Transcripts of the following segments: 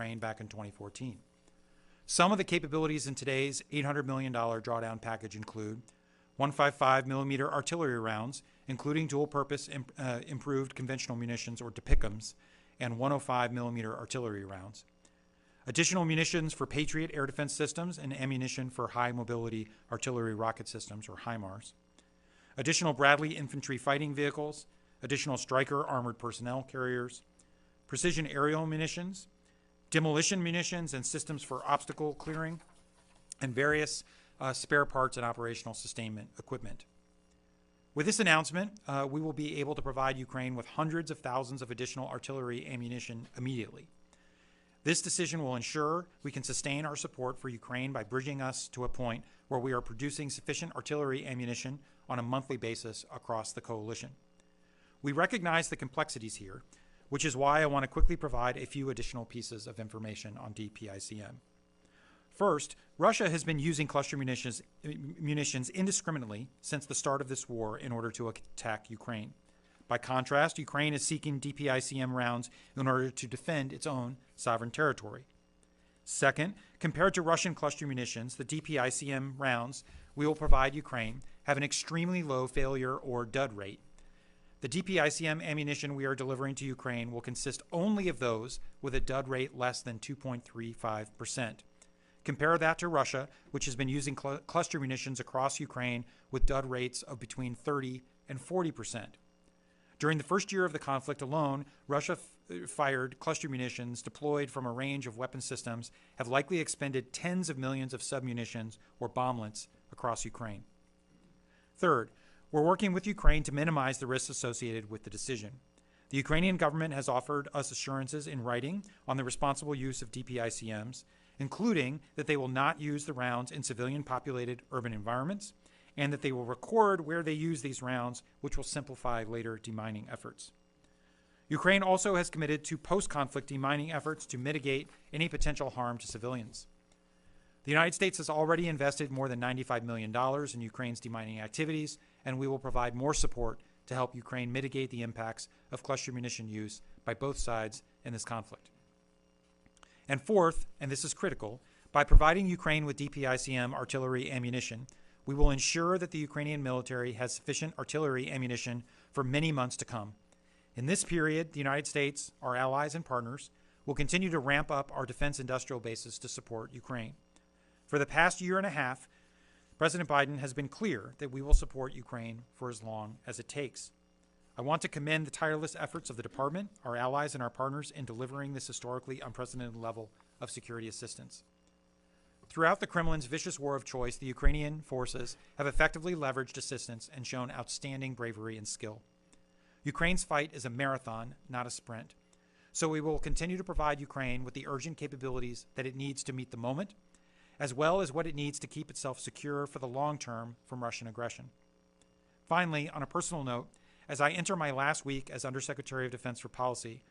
Ukraine back in 2014. Some of the capabilities in today's $800 million drawdown package include 155 millimeter artillery rounds, including dual-purpose improved conventional munitions, or DPICMs, and 105 millimeter artillery rounds. Additional munitions for Patriot air defense systems and ammunition for high-mobility artillery rocket systems, or HIMARS. Additional Bradley infantry fighting vehicles, additional Stryker armored personnel carriers, precision aerial munitions, demolition munitions and systems for obstacle clearing, and various spare parts and operational sustainment equipment. With this announcement, we will be able to provide Ukraine with hundreds of thousands of additional artillery ammunition immediately. This decision will ensure we can sustain our support for Ukraine by bridging us to a point where we are producing sufficient artillery ammunition on a monthly basis across the coalition. We recognize the complexities here, which is why I want to quickly provide a few additional pieces of information on DPICM. First, Russia has been using cluster munitions indiscriminately since the start of this war in order to attack Ukraine. By contrast, Ukraine is seeking DPICM rounds in order to defend its own sovereign territory. Second, compared to Russian cluster munitions, the DPICM rounds we will provide Ukraine have an extremely low failure or dud rate. The DPICM ammunition we are delivering to Ukraine will consist only of those with a dud rate less than 2.35%. Compare that to Russia, which has been using cluster munitions across Ukraine with dud rates of between 30 and 40%. During the first year of the conflict alone, Russia fired cluster munitions deployed from a range of weapon systems have likely expended tens of millions of submunitions or bomblets across Ukraine. Third, we're working with Ukraine to minimize the risks associated with the decision. The Ukrainian government has offered us assurances in writing on the responsible use of DPICMs, including that they will not use the rounds in civilian-populated urban environments, and that they will record where they use these rounds, which will simplify later demining efforts. Ukraine also has committed to post-conflict demining efforts to mitigate any potential harm to civilians. The United States has already invested more than $95 million in Ukraine's demining activities, and we will provide more support to help Ukraine mitigate the impacts of cluster munition use by both sides in this conflict. And fourth, and this is critical, by providing Ukraine with DPICM artillery ammunition, we will ensure that the Ukrainian military has sufficient artillery ammunition for many months to come. In this period, the United States, our allies and partners, will continue to ramp up our defense industrial bases to support Ukraine. For the past year and a half, President Biden has been clear that we will support Ukraine for as long as it takes. I want to commend the tireless efforts of the Department, our allies, and our partners in delivering this historically unprecedented level of security assistance. Throughout the Kremlin's vicious war of choice, the Ukrainian forces have effectively leveraged assistance and shown outstanding bravery and skill. Ukraine's fight is a marathon, not a sprint. So we will continue to provide Ukraine with the urgent capabilities that it needs to meet the moment, as well as what it needs to keep itself secure for the long term from Russian aggression. Finally, on a personal note, as I enter my last week as Undersecretary of Defense for Policy,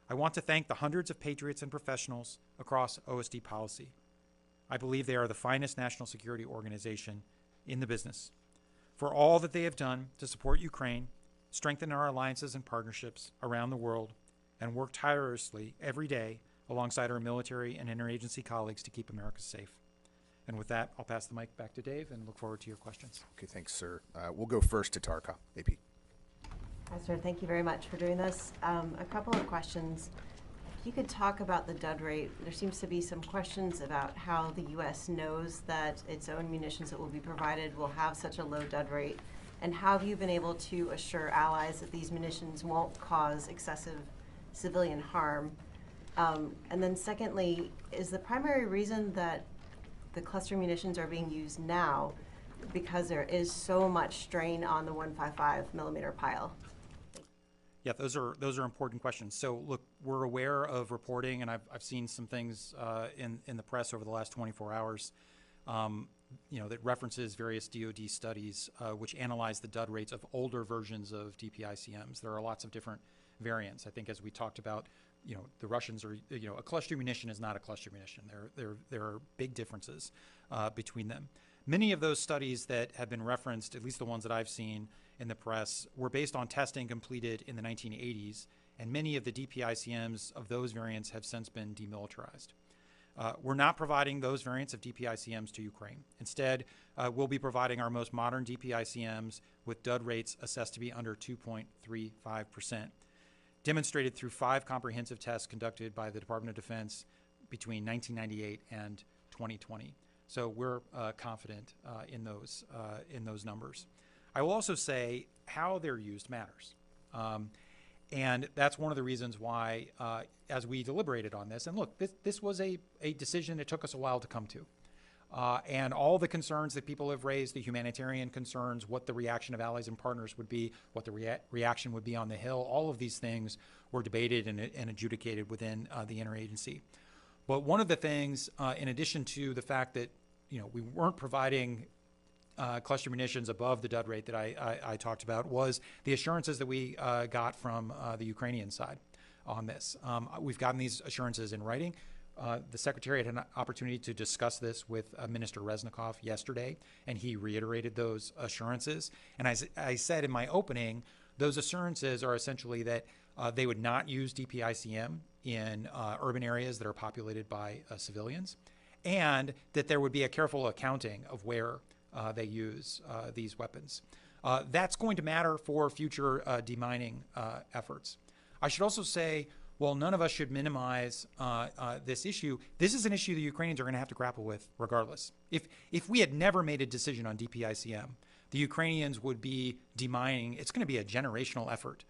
I want to thank the hundreds of patriots and professionals across OSD policy. I believe they are the finest national security organization in the business for all that they have done to support Ukraine, strengthen our alliances and partnerships around the world, and work tirelessly every day alongside our military and interagency colleagues to keep America safe. And with that, I'll pass the mic back to Dave and look forward to your questions. Okay, thanks, sir. We'll go first to Tarka, AP. Hi, sir. Thank you very much for doing this. A couple of questions. If you could talk about the dud rate. There seems to be some questions about how the U.S. knows that its own munitions that will be provided will have such a low dud rate, and how have you been able to assure allies that these munitions won't cause excessive civilian harm? And then secondly, is the primary reason that the cluster munitions are being used now because there is so much strain on the 155 millimeter pile? Yeah, those are important questions. So look, we're aware of reporting, and I've seen some things in the press over the last 24 hours, that references various DoD studies which analyze the dud rates of older versions of DPICMs. There are lots of different variants. I think as we talked about, the Russians are, a cluster munition is not a cluster munition. There are big differences between them. Many of those studies that have been referenced, at least the ones that I've seen in the press, were based on testing completed in the 1980s and many of the DPICMs of those variants have since been demilitarized. We're not providing those variants of DPICMs to Ukraine. Instead, we'll be providing our most modern DPICMs with dud rates assessed to be under 2.35%, demonstrated through 5 comprehensive tests conducted by the Department of Defense between 1998 and 2020. So we're confident in those numbers. I will also say how they're used matters. And that's one of the reasons why, as we deliberated on this, and look, this was a decision that took us a while to come to. And all the concerns that people have raised, the humanitarian concerns, what the reaction of allies and partners would be, what the reaction would be on the Hill, all of these things were debated and adjudicated within the interagency. But one of the things, in addition to the fact that we weren't providing cluster munitions above the dud rate that I talked about, was the assurances that we got from the Ukrainian side on this. We've gotten these assurances in writing. The Secretary had an opportunity to discuss this with Minister Reznikov yesterday, and he reiterated those assurances. And as I said in my opening, those assurances are essentially that they would not use DPICM in urban areas that are populated by civilians, and that there would be a careful accounting of where they use these weapons. That's going to matter for future demining efforts. I should also say, while none of us should minimize this issue, this is an issue the Ukrainians are going to have to grapple with regardless. If we had never made a decision on DPICM, the Ukrainians would be demining. It's going to be a generational effort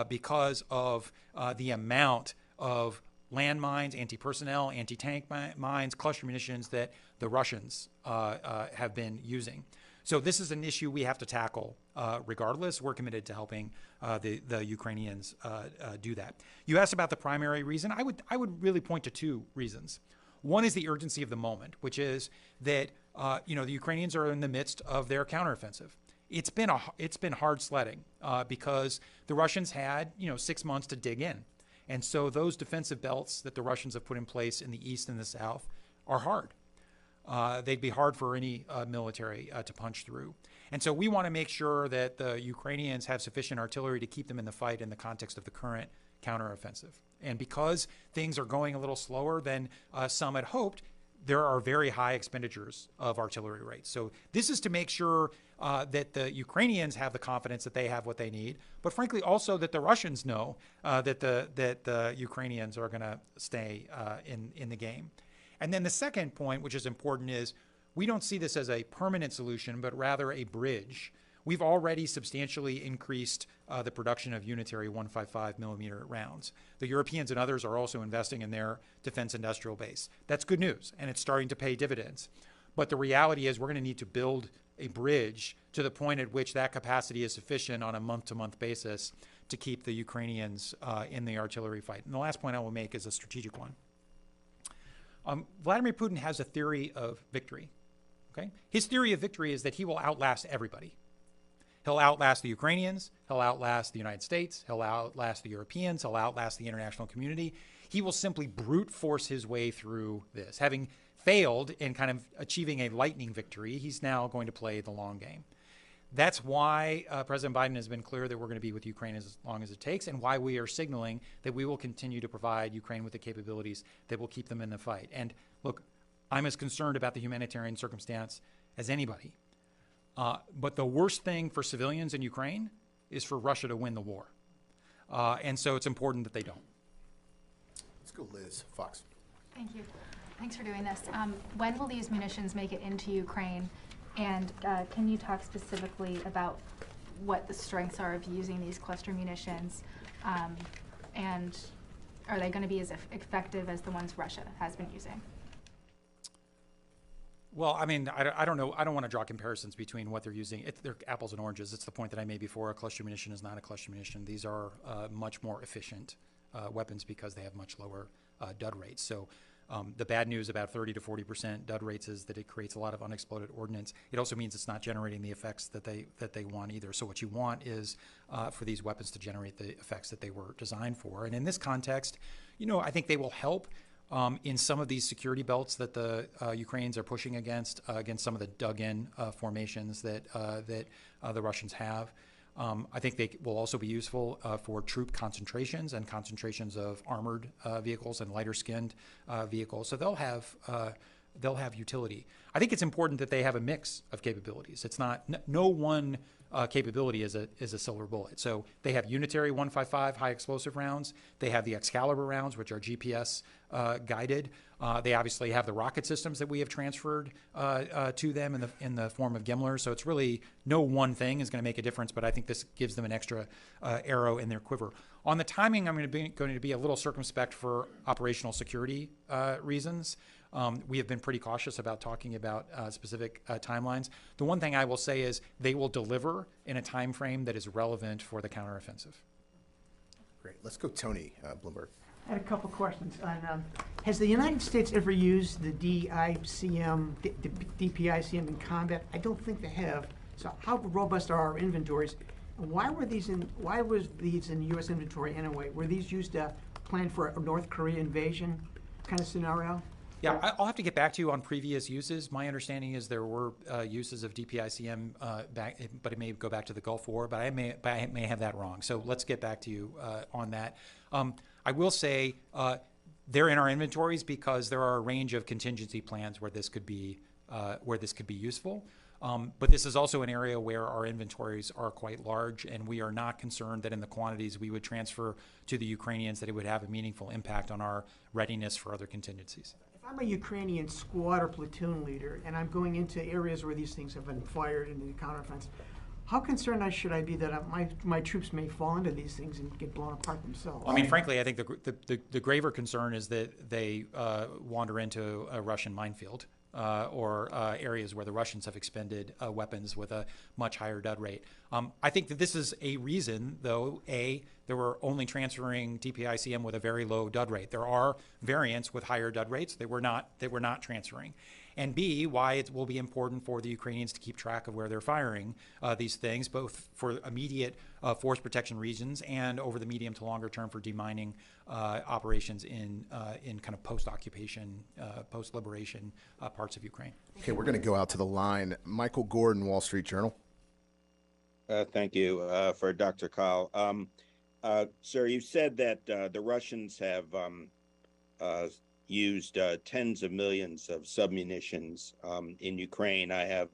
because of the amount of landmines, anti-personnel, anti-tank mines, cluster munitions that the Russians have been using. So this is an issue we have to tackle regardless. We're committed to helping the Ukrainians do that. You asked about the primary reason. I would really point to 2 reasons. One is the urgency of the moment, which is that the Ukrainians are in the midst of their counteroffensive. It's been hard sledding because the Russians had 6 months to dig in. And so those defensive belts that the Russians have put in place in the east and the south are hard. They'd be hard for any military to punch through. And so we want to make sure that the Ukrainians have sufficient artillery to keep them in the fight in the context of the current counteroffensive. And because things are going a little slower than some had hoped, there are very high expenditures of artillery rates. So this is to make sure that the Ukrainians have the confidence that they have what they need, but frankly also that the Russians know that the Ukrainians are going to stay in the game. And then the second point, which is important, is we don't see this as a permanent solution, but rather a bridge. We've already substantially increased the production of unitary 155 millimeter rounds. The Europeans and others are also investing in their defense industrial base. That's good news, and it's starting to pay dividends. But the reality is we're going to need to build a bridge to the point at which that capacity is sufficient on a month-to-month basis to keep the Ukrainians in the artillery fight. And the last point I will make is a strategic one. Vladimir Putin has a theory of victory. Okay? His theory of victory is that he will outlast everybody. He'll outlast the Ukrainians, he'll outlast the United States, he'll outlast the Europeans, he'll outlast the international community. He will simply brute force his way through this. Having failed in kind of achieving a lightning victory, he's now going to play the long game. That's why President Biden has been clear that we're going to be with Ukraine as long as it takes, and why we are signaling that we will continue to provide Ukraine with the capabilities that will keep them in the fight. And look, I'm as concerned about the humanitarian circumstance as anybody. But the worst thing for civilians in Ukraine is for Russia to win the war. And so it's important that they don't. Let's go, Liz Fox. Thank you. Thanks for doing this. When will these munitions make it into Ukraine? And can you talk specifically about what the strengths are of using these cluster munitions? And are they going to be as effective as the ones Russia has been using? Well, I mean, I don't know. I don't want to draw comparisons between what they're using. They're apples and oranges. It's the point that I made before. A cluster munition is not a cluster munition. These are much more efficient weapons because they have much lower dud rates. So the bad news about 30 to 40% dud rates is that it creates a lot of unexploded ordnance. It also means it's not generating the effects that they want either. So what you want is for these weapons to generate the effects that they were designed for. And in this context, I think they will help in some of these security belts that the Ukrainians are pushing against some of the dug-in formations that the Russians have. I think they will also be useful for troop concentrations and concentrations of armored vehicles and lighter-skinned vehicles. So they'll have utility. I think it's important that they have a mix of capabilities. It's not no one capability is a silver bullet. So they have unitary 155 high explosive rounds. They have the Excalibur rounds, which are GPS guided. They obviously have the rocket systems that we have transferred to them in the form of Gimler. So it's really no one thing is going to make a difference, but I think this gives them an extra arrow in their quiver. On the timing, I'm going to be a little circumspect for operational security reasons. We have been pretty cautious about talking about specific timelines. The one thing I will say is they will deliver in a time frame that is relevant for the counteroffensive. Great. Let's go Tony Bloomberg. I had a couple questions. Has the United States ever used the DPICM in combat? I don't think they have. So how robust are our inventories? And why was these in U.S. inventory anyway? Were these used to plan for a North Korea invasion kind of scenario? Yeah, I'll have to get back to you on previous uses. My understanding is there were uses of DPICM back, but it may go back to the Gulf War, but I may have that wrong. So let's get back to you on that. I will say they're in our inventories because there are a range of contingency plans where this could be useful. But this is also an area where our inventories are quite large, and we are not concerned that in the quantities we would transfer to the Ukrainians that it would have a meaningful impact on our readiness for other contingencies. If I'm a Ukrainian squad or platoon leader and I'm going into areas where these things have been fired into the counteroffensive, how concerned should I be that my troops may fall into these things and get blown apart themselves? I mean, frankly, I think the graver concern is that they wander into a Russian minefield. Or areas where the Russians have expended weapons with a much higher dud rate. I think that this is a reason, though, they were only transferring DPICM with a very low dud rate. There are variants with higher dud rates that we're not transferring. And B, why it will be important for the Ukrainians to keep track of where they're firing these things, both for immediate force protection reasons and over the medium to longer term for demining operations in kind of post-occupation, post-liberation parts of Ukraine. Okay, we're going to go out to the line. Michael Gordon, Wall Street Journal. Thank you for Dr. Kahl. Sir, you said that the Russians have used tens of millions of submunitions in Ukraine. I have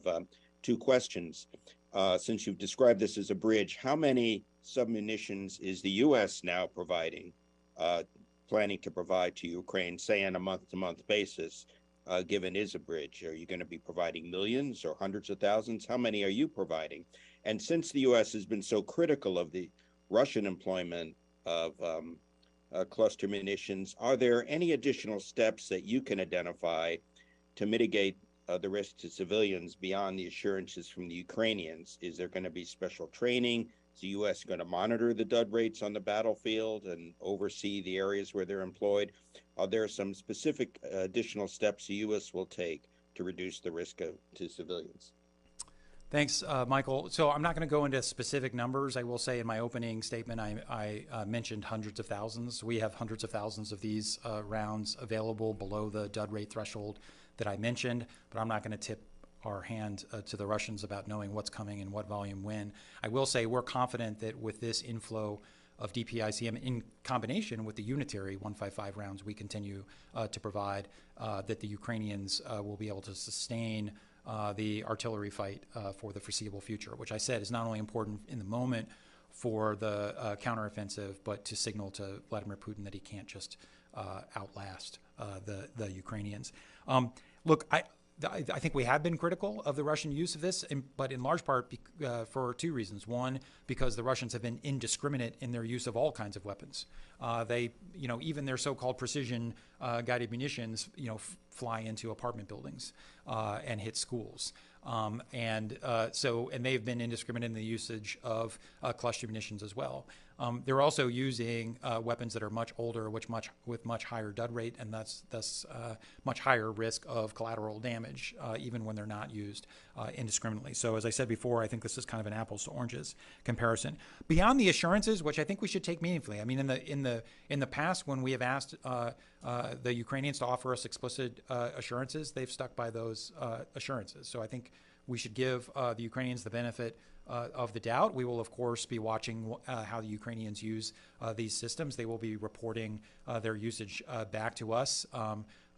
two questions. Since you've described this as a bridge, how many submunitions is the U.S. now planning to provide to Ukraine, say on a month-to-month basis, given is a bridge? Are you going to be providing millions or hundreds of thousands? How many are you providing? And since the U.S. has been so critical of the Russian employment of cluster munitions, are there any additional steps that you can identify to mitigate the risk to civilians beyond the assurances from the Ukrainians? Is there going to be special training? Is the U.S. going to monitor the dud rates on the battlefield and oversee the areas where they're employed? Are there some specific additional steps the U.S. will take to reduce the risk to civilians? Thanks, Michael. So I'm not going to go into specific numbers. I will say in my opening statement, I mentioned hundreds of thousands. We have hundreds of thousands of these rounds available below the dud rate threshold that I mentioned, but I'm not going to tip our hand to the Russians about knowing what's coming and what volume when. I will say we're confident that with this inflow of DPICM in combination with the unitary 155 rounds we continue to provide, that the Ukrainians will be able to sustain the artillery fight for the foreseeable future, which I said is not only important in the moment for the counteroffensive, but to signal to Vladimir Putin that he can't just outlast the Ukrainians. Look, I think we have been critical of the Russian use of this, but in large part for two reasons. One, because the Russians have been indiscriminate in their use of all kinds of weapons. They, even their so-called precision guided munitions, fly into apartment buildings and hit schools. And they've been indiscriminate in the usage of cluster munitions as well. They're also using weapons that are much older, with much higher dud rate, and thus much higher risk of collateral damage, even when they're not used indiscriminately. So as I said before, I think this is kind of an apples to oranges comparison. Beyond the assurances, which I think we should take meaningfully. I mean, in the past, when we have asked the Ukrainians to offer us explicit assurances, they've stuck by those assurances. So I think we should give the Ukrainians the benefit of the doubt. We will, of course, be watching how the Ukrainians use these systems. They will be reporting their usage back to us.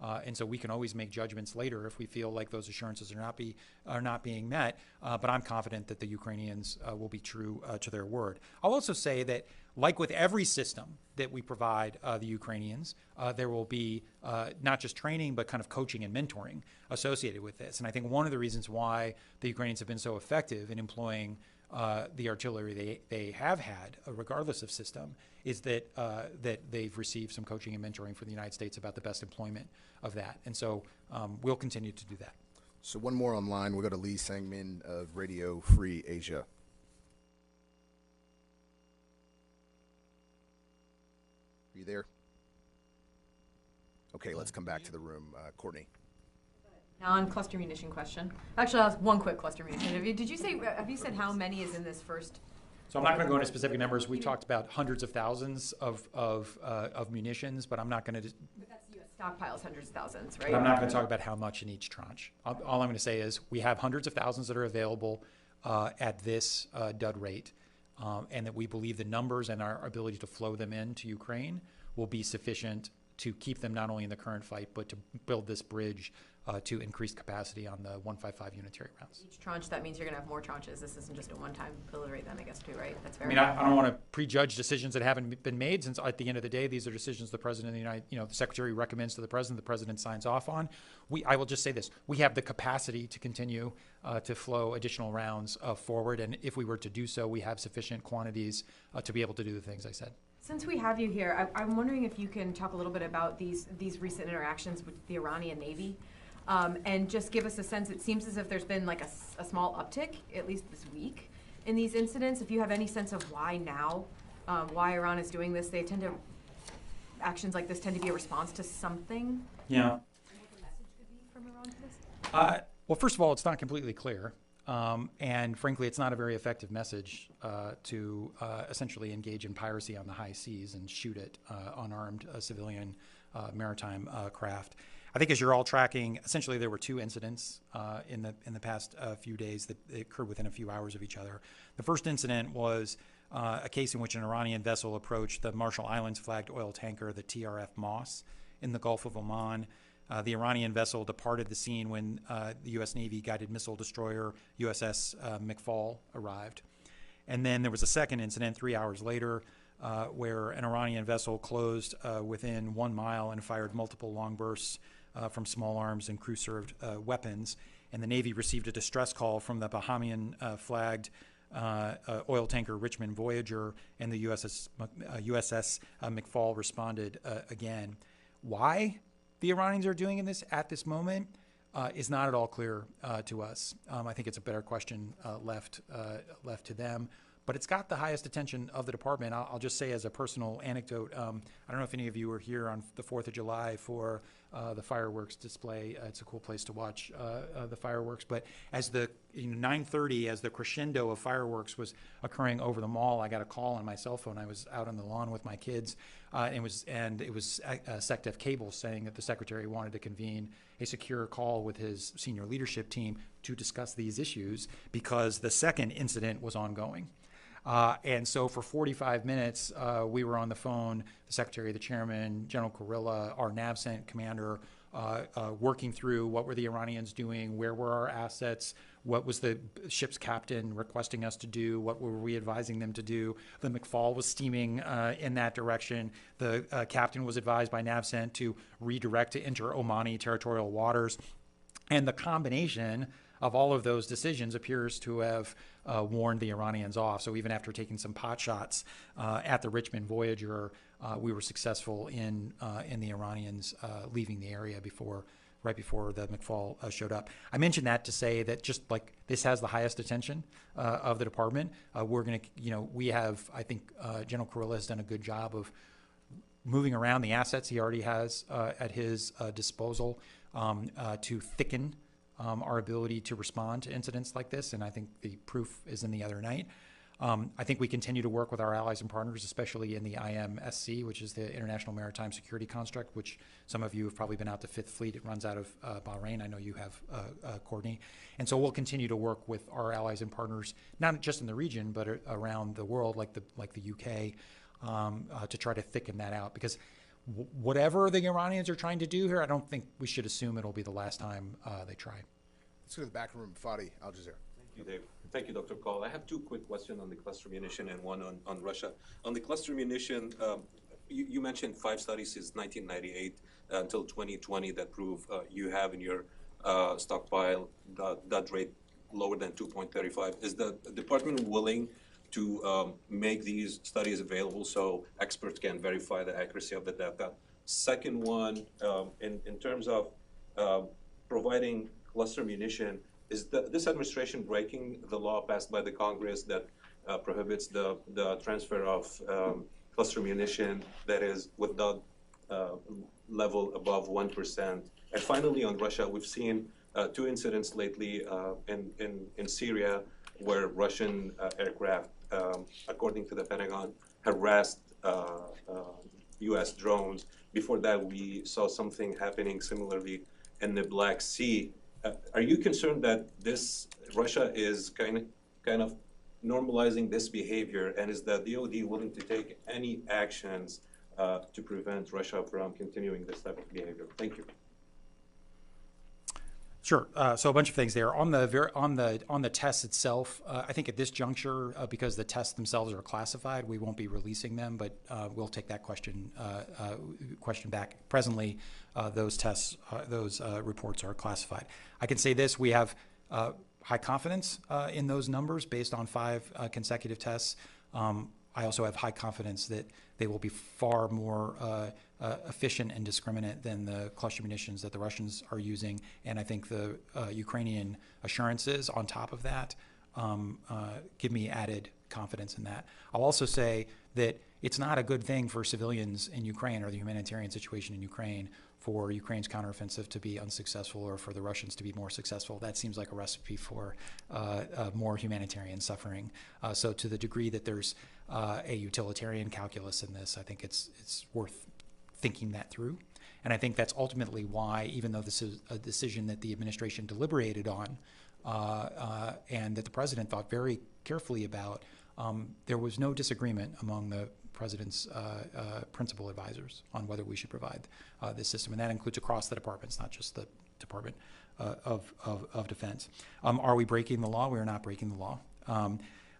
And so we can always make judgments later if we feel like those assurances are not being met. But I'm confident that the Ukrainians will be true to their word. I'll also say that, like with every system that we provide the Ukrainians, there will be not just training, but kind of coaching and mentoring associated with this. And I think one of the reasons why the Ukrainians have been so effective in employing the artillery they have had, regardless of system, is that they've received some coaching and mentoring from the United States about the best employment of that. And so we'll continue to do that. So one more online. We'll go to Lee Sangmin of Radio Free Asia. Are you there? Okay, let's come back to the room. Courtney. Non-cluster munition question. Actually, I'll ask one quick cluster munition. Have you said how many is in this first? So I'm not going to go into specific numbers. We talked about hundreds of thousands of munitions, but I'm not going to. But that's U.S. stockpiles, hundreds of thousands, right? But I'm not going to talk about how much in each tranche. All I'm going to say is we have hundreds of thousands that are available at this dud rate, and that we believe the numbers and our ability to flow them into Ukraine will be sufficient to keep them not only in the current fight, but to build this bridge to increased capacity on the 155 unitary rounds. Each tranche, that means you're going to have more tranches. This isn't just a one-time delivery then, I guess, too, right? That's very. I don't want to prejudge decisions that haven't been made, since at the end of the day, these are decisions the President of the the Secretary recommends to the President signs off on. I will just say this, we have the capacity to continue to flow additional rounds forward, and if we were to do so, we have sufficient quantities to be able to do the things I said. Since we have you here, I'm wondering if you can talk a little bit about these recent interactions with the Iranian Navy. And just give us a sense. It seems as if there's been like a small uptick, at least this week, in these incidents. If you have any sense of why now, why Iran is doing this, actions like this tend to be a response to something. Yeah. And what the message could be from Iran to this? Well, first of all, it's not completely clear. And frankly, it's not a very effective message to essentially engage in piracy on the high seas and shoot at unarmed civilian maritime craft. I think as you're all tracking, essentially there were two incidents in the past few days that occurred within a few hours of each other. The first incident was a case in which an Iranian vessel approached the Marshall Islands flagged oil tanker, the TRF Moss, in the Gulf of Oman. The Iranian vessel departed the scene when the U.S. Navy guided missile destroyer USS McFall arrived. And then there was a second incident 3 hours later where an Iranian vessel closed within 1 mile and fired multiple long bursts from small arms and crew-served weapons. And the Navy received a distress call from the Bahamian-flagged oil tanker Richmond Voyager, and the USS McFall responded again. Why the Iranians are doing this at this moment is not at all clear to us. I think it's a better question left to them. But it's got the highest attention of the department. I'll just say as a personal anecdote, I don't know if any of you were here on the 4th of July for the fireworks display. It's a cool place to watch the fireworks. But as the 9:30, as the crescendo of fireworks was occurring over the mall, I got a call on my cell phone. I was out on the lawn with my kids, and it was SecDef Cable saying that the Secretary wanted to convene a secure call with his senior leadership team to discuss these issues because the second incident was ongoing. And so for 45 minutes, we were on the phone, the Secretary, the Chairman, General Kurilla, our NAVCENT commander, working through what were the Iranians doing, where were our assets, what was the ship's captain requesting us to do, what were we advising them to do. The McFall was steaming in that direction. The captain was advised by NAVCENT to redirect to enter Omani territorial waters. And the combination of all of those decisions appears to have warned the Iranians off. So even after taking some pot shots at the Richmond Voyager, we were successful in the Iranians leaving the area right before the McFall showed up. I mentioned that to say that just like this has the highest attention of the department, we're going to, we have, I think General Kurilla has done a good job of moving around the assets he already has at his disposal to thicken our ability to respond to incidents like this, and I think the proof is in the other night. I think we continue to work with our allies and partners, especially in the IMSC, which is the International Maritime Security Construct, which some of you have probably been out to Fifth Fleet. It runs out of Bahrain. I know you have, Courtney. And so we'll continue to work with our allies and partners, not just in the region, but around the world, like the UK, to try to thicken that out. Because whatever the Iranians are trying to do here, I don't think we should assume it'll be the last time they try. Let's go to the back room. Fadi, Al Jazeera. Thank you, Dave. Thank you, Dr. Kahl. I have two quick questions on the cluster munition and one on Russia. On the cluster munition, you mentioned 5 studies since 1998 until 2020 that prove you have in your stockpile that rate lower than 2.35. Is the department willing to make these studies available so experts can verify the accuracy of the data? Second one, in terms of providing cluster munition, is this administration breaking the law passed by the Congress that prohibits the transfer of cluster munition that is with the level above 1%? And finally, on Russia, we've seen 2 incidents lately in Syria where Russian aircraft, according to the Pentagon, harassed U.S. drones. Before that, we saw something happening similarly in the Black Sea. Are you concerned that Russia is kind of normalizing this behavior, and is the DoD willing to take any actions to prevent Russia from continuing this type of behavior? Thank you. Sure. So a bunch of things there on the tests itself. I think at this juncture, because the tests themselves are classified, we won't be releasing them. But we'll take that question back. Presently, those tests, those reports are classified. I can say this: we have high confidence in those numbers based on 5 consecutive tests. I also have high confidence that they will be far more efficient and discriminate than the cluster munitions that the Russians are using. And I think the Ukrainian assurances on top of that give me added confidence in that. I'll also say that it's not a good thing for civilians in Ukraine or the humanitarian situation in Ukraine for Ukraine's counteroffensive to be unsuccessful or for the Russians to be more successful. That seems like a recipe for more humanitarian suffering. So to the degree that there's a utilitarian calculus in this, I think it's worth thinking that through. And I think that's ultimately why, even though this is a decision that the administration deliberated on and that the president thought very carefully about, there was no disagreement among the president's principal advisors on whether we should provide this system. And that includes across the departments, not just the Department of Defense. Are we breaking the law? We are not breaking the law.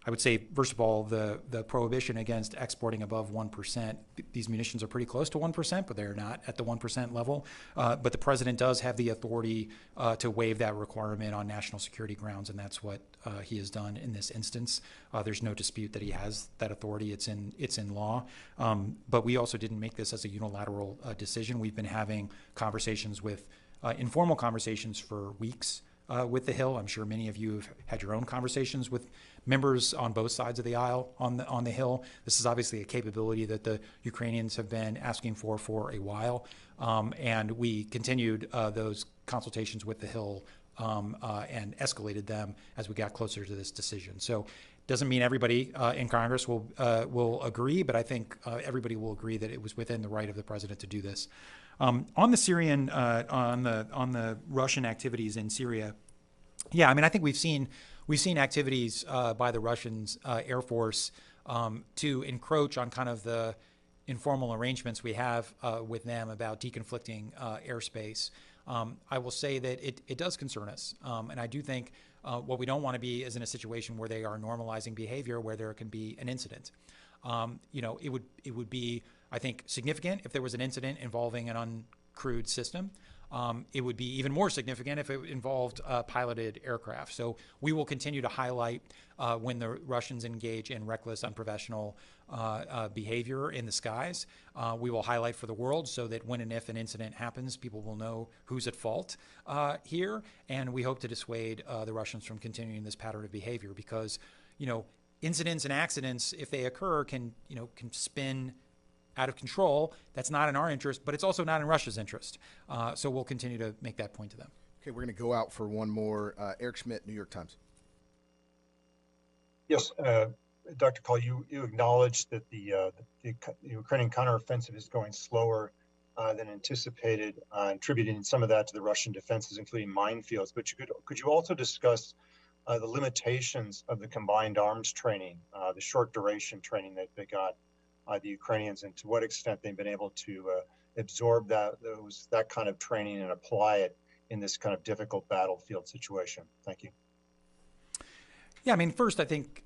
I would say, first of all, the prohibition against exporting above 1%, these munitions are pretty close to 1%, but they're not at the 1% level. But the president does have the authority to waive that requirement on national security grounds, and that's what he has done in this instance. There's no dispute that he has that authority. It's in law. But we also didn't make this as a unilateral decision. We've been having conversations with, informal conversations for weeks with the Hill. I'm sure many of you have had your own conversations with members on both sides of the aisle on the Hill. This is obviously a capability that the Ukrainians have been asking for a while, and we continued those consultations with the Hill and escalated them as we got closer to this decision. So doesn't mean everybody in Congress will agree, but I think everybody will agree that it was within the right of the president to do this. On the Syrian, on the Russian activities in Syria, yeah, I mean, I think we've seen activities by the Russians Air Force to encroach on kind of the informal arrangements we have with them about deconflicting airspace. I will say that it does concern us, and I do think what we don't want to be is in a situation where they are normalizing behavior where there can be an incident. It would be, I think, significant if there was an incident involving an uncrewed system. It would be even more significant if it involved piloted aircraft. So we will continue to highlight when the Russians engage in reckless, unprofessional behavior in the skies. We will highlight for the world so that when and if an incident happens, people will know who's at fault here. And we hope to dissuade the Russians from continuing this pattern of behavior because, incidents and accidents, if they occur, can spin out of control. That's not in our interest, but it's also not in Russia's interest. So we'll continue to make that point to them. Okay, we're going to go out for one more. Eric Schmidt, New York Times. Yes, Dr. Kahl, you acknowledged that the Ukrainian counteroffensive is going slower than anticipated, attributing some of that to the Russian defenses, including minefields. But could you also discuss the limitations of the combined arms training, the short duration training that they got the Ukrainians, and to what extent they've been able to absorb that kind of training and apply it in this kind of difficult battlefield situation? Thank you. Yeah, I mean, first, I think,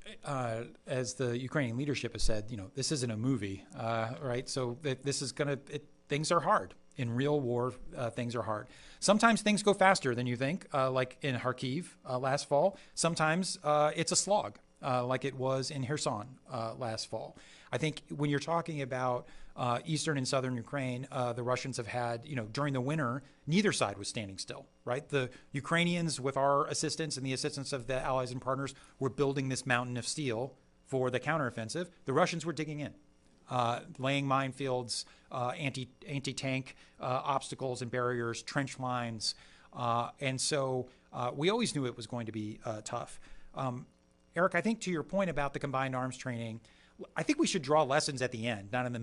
as the Ukrainian leadership has said, this isn't a movie, right? So this is things are hard. In real war, things are hard. Sometimes things go faster than you think, like in Kharkiv last fall. Sometimes it's a slog, like it was in Kherson last fall. I think when you're talking about eastern and southern Ukraine, the Russians have had, during the winter, neither side was standing still, right? The Ukrainians, with our assistance and the assistance of the allies and partners, were building this mountain of steel for the counteroffensive. The Russians were digging in, laying minefields, anti-tank obstacles and barriers, trench lines. And so we always knew it was going to be tough. Eric, I think to your point about the combined arms training, I think we should draw lessons at the end, not in the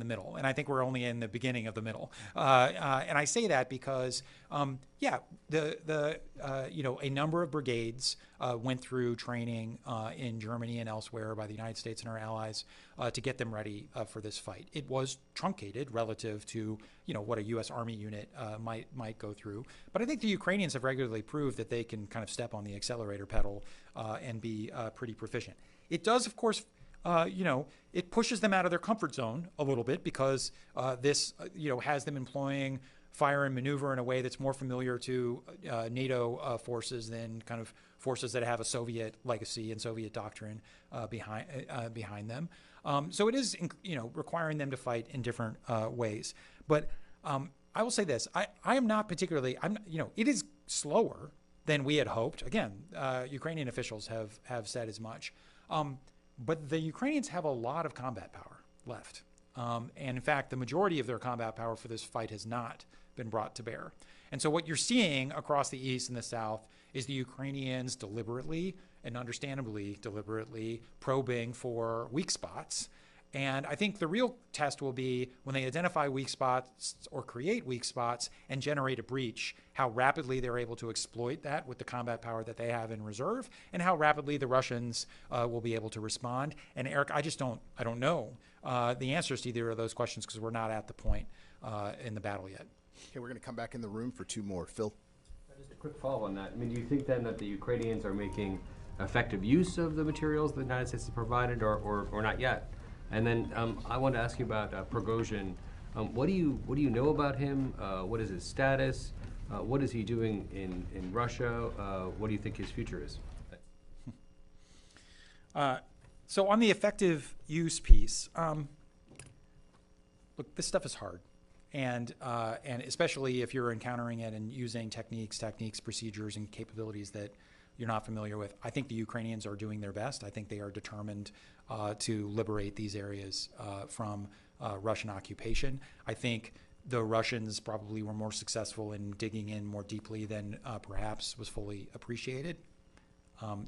middle. And I think we're only in the beginning of the middle. And I say that because, a number of brigades went through training in Germany and elsewhere by the United States and our allies to get them ready for this fight. It was truncated relative to, what a U.S. Army unit might go through. But I think the Ukrainians have regularly proved that they can kind of step on the accelerator pedal and be pretty proficient. It does, of course, it pushes them out of their comfort zone a little bit because this, has them employing fire and maneuver in a way that's more familiar to NATO forces than kind of forces that have a Soviet legacy and Soviet doctrine behind them. So it is, requiring them to fight in different ways. But I will say this: I am not particularly. It is slower than we had hoped. Again, Ukrainian officials have said as much. But the Ukrainians have a lot of combat power left. And in fact, the majority of their combat power for this fight has not been brought to bear. And so what you're seeing across the east and the south is the Ukrainians deliberately and understandably deliberately probing for weak spots. And I think the real test will be when they identify weak spots or create weak spots and generate a breach, how rapidly they're able to exploit that with the combat power that they have in reserve, and how rapidly the Russians will be able to respond. And Eric, I don't know the answers to either of those questions because we're not at the point in the battle yet. Okay, we're going to come back in the room for two more. Phil? Just a quick follow on that. I mean, do you think then that the Ukrainians are making effective use of the materials the United States has provided or not yet? And then I want to ask you about Prigozhin. What do you know about him? What is his status? What is he doing in Russia? What do you think his future is? So on the effective use piece, look, this stuff is hard, and especially if you're encountering it and using techniques, procedures, and capabilities that you're not familiar with. I think the Ukrainians are doing their best. I think they are determined to liberate these areas from Russian occupation. I think the Russians probably were more successful in digging in more deeply than perhaps was fully appreciated. No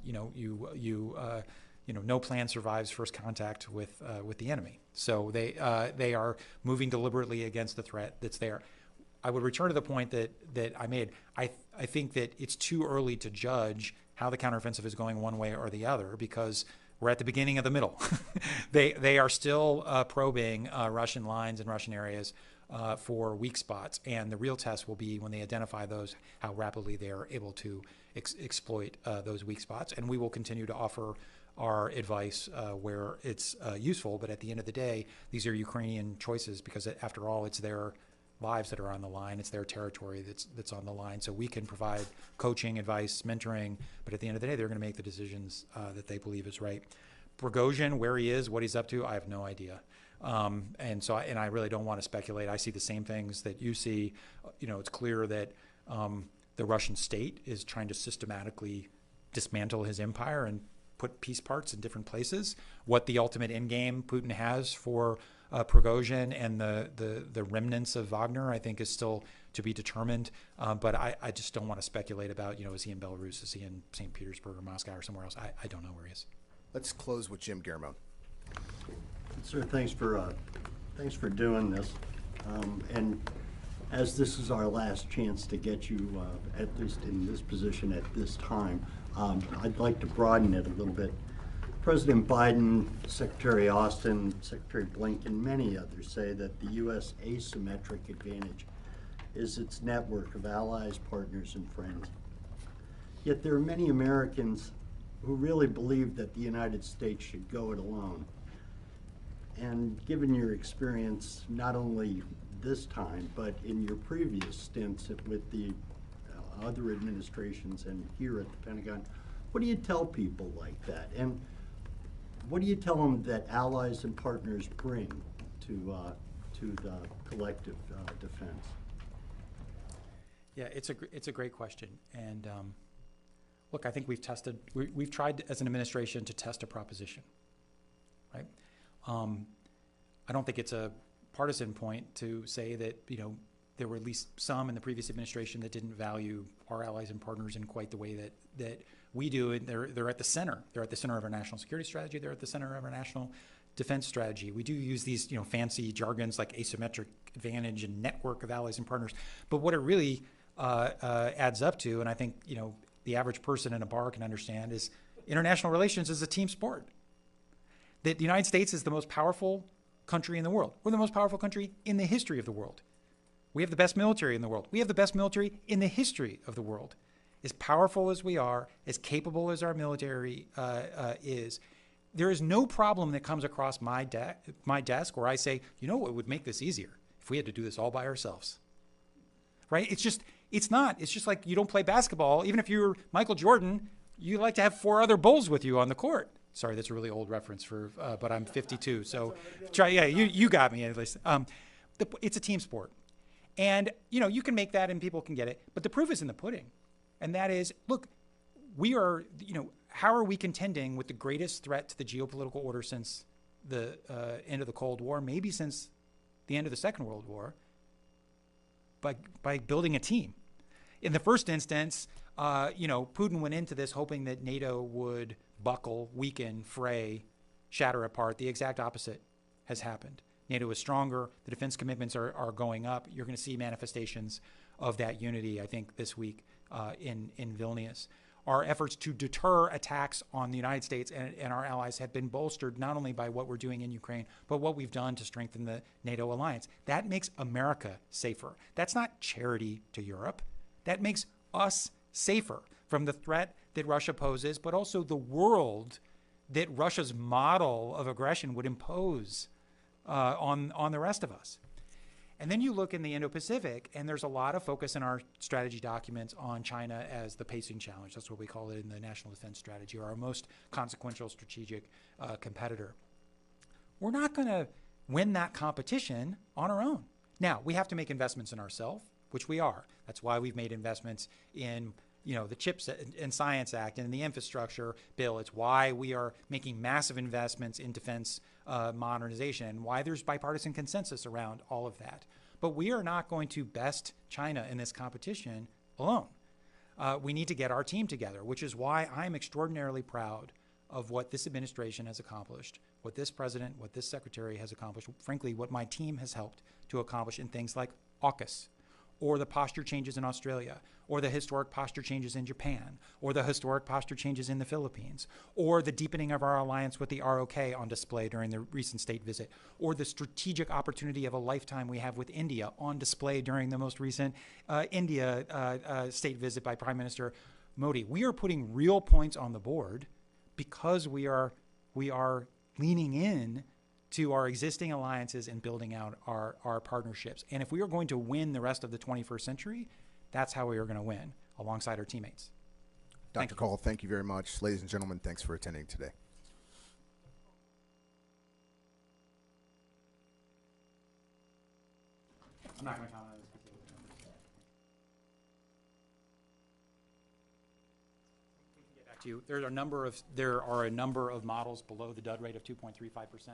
plan survives first contact with the enemy. So they are moving deliberately against the threat that's there. I would return to the point that I made. I think that it's too early to judge how the counteroffensive is going one way or the other because we're at the beginning of the middle. They are still probing Russian lines and Russian areas for weak spots, and the real test will be when they identify those, how rapidly they are able to exploit those weak spots. And we will continue to offer our advice where it's useful, but at the end of the day, these are Ukrainian choices because after all, it's their lives that are on the line. It's their territory that's on the line. So we can provide coaching, advice, mentoring, but at the end of the day, they're going to make the decisions that they believe is right. Prigozhin, where he is, what he's up to, I have no idea. And I really don't want to speculate. I see the same things that you see. It's clear that the Russian state is trying to systematically dismantle his empire and put piece parts in different places. What the ultimate end game Putin has for Prigozhin and the remnants of Wagner, I think, is still to be determined. But I just don't want to speculate about, is he in Belarus? Is he in St. Petersburg or Moscow or somewhere else? I don't know where he is. Let's close with Jim Guermone. Sir, thanks for doing this. And as this is our last chance to get you, at least in this position at this time, I'd like to broaden it a little bit. President Biden, Secretary Austin, Secretary Blinken, many others say that the U.S. asymmetric advantage is its network of allies, partners, and friends. Yet there are many Americans who really believe that the United States should go it alone. And given your experience, not only this time, but in your previous stints with the other administrations and here at the Pentagon, what do you tell people like that? And what do you tell them that allies and partners bring to the collective defense? Yeah, it's a great question. And look, I think we've tried as an administration to test a proposition, right? I don't think it's a partisan point to say that, there were at least some in the previous administration that didn't value our allies and partners in quite the way that we do. And they're at the center. They're at the center of our national security strategy. They're at the center of our national defense strategy. We do use these, fancy jargons like asymmetric advantage and network of allies and partners. But what it really adds up to, and I think, the average person in a bar can understand, is international relations is a team sport. That the United States is the most powerful country in the world. We're the most powerful country in the history of the world. We have the best military in the world. We have the best military in the history of the world. As powerful as we are, as capable as our military is, there is no problem that comes across my desk where I say, what would make this easier if we had to do this all by ourselves, right? It's just like you don't play basketball. Even if you're Michael Jordan, you like to have 4 other Bulls with you on the court. Sorry, that's a really old reference but I'm 52. So you got me at least. It's a team sport. And, you can make that and people can get it, but the proof is in the pudding. And that is, look, we are, how are we contending with the greatest threat to the geopolitical order since the end of the Cold War, maybe since the end of the Second World War, by building a team. In the first instance, Putin went into this hoping that NATO would buckle, weaken, fray, shatter apart. The exact opposite has happened. NATO is stronger. The defense commitments are going up. You're going to see manifestations of that unity, I think, this week in Vilnius. Our efforts to deter attacks on the United States and our allies have been bolstered not only by what we're doing in Ukraine, but what we've done to strengthen the NATO alliance. That makes America safer. That's not charity to Europe. That makes us safer from the threat that Russia poses, but also the world that Russia's model of aggression would impose on the rest of us. And then you look in the Indo-Pacific, and there's a lot of focus in our strategy documents on China as the pacing challenge. That's what we call it in the National Defense Strategy, or our most consequential strategic competitor. We're not going to win that competition on our own. Now, we have to make investments in ourselves, which we are. That's why we've made investments in the CHIPS and Science Act and the infrastructure bill. It's why we are making massive investments in defense modernization, and why there's bipartisan consensus around all of that. But we are not going to best China in this competition alone. We need to get our team together, which is why I'm extraordinarily proud of what this administration has accomplished, what this president, what this secretary has accomplished, frankly, what my team has helped to accomplish in things like AUKUS, or the posture changes in Australia, or the historic posture changes in Japan, or the historic posture changes in the Philippines, or the deepening of our alliance with the ROK on display during the recent state visit, or the strategic opportunity of a lifetime we have with India on display during the most recent India state visit by Prime Minister Modi. We are putting real points on the board because we are leaning in to our existing alliances and building out our partnerships. And if we are going to win the rest of the 21st century, that's how we are going to win alongside our teammates. Dr. Kahl, thank you very much. Ladies and gentlemen, thanks for attending today. I'm not going to comment on this specific number. We can get back to you. There are a number of models below the dud rate of 2.35%.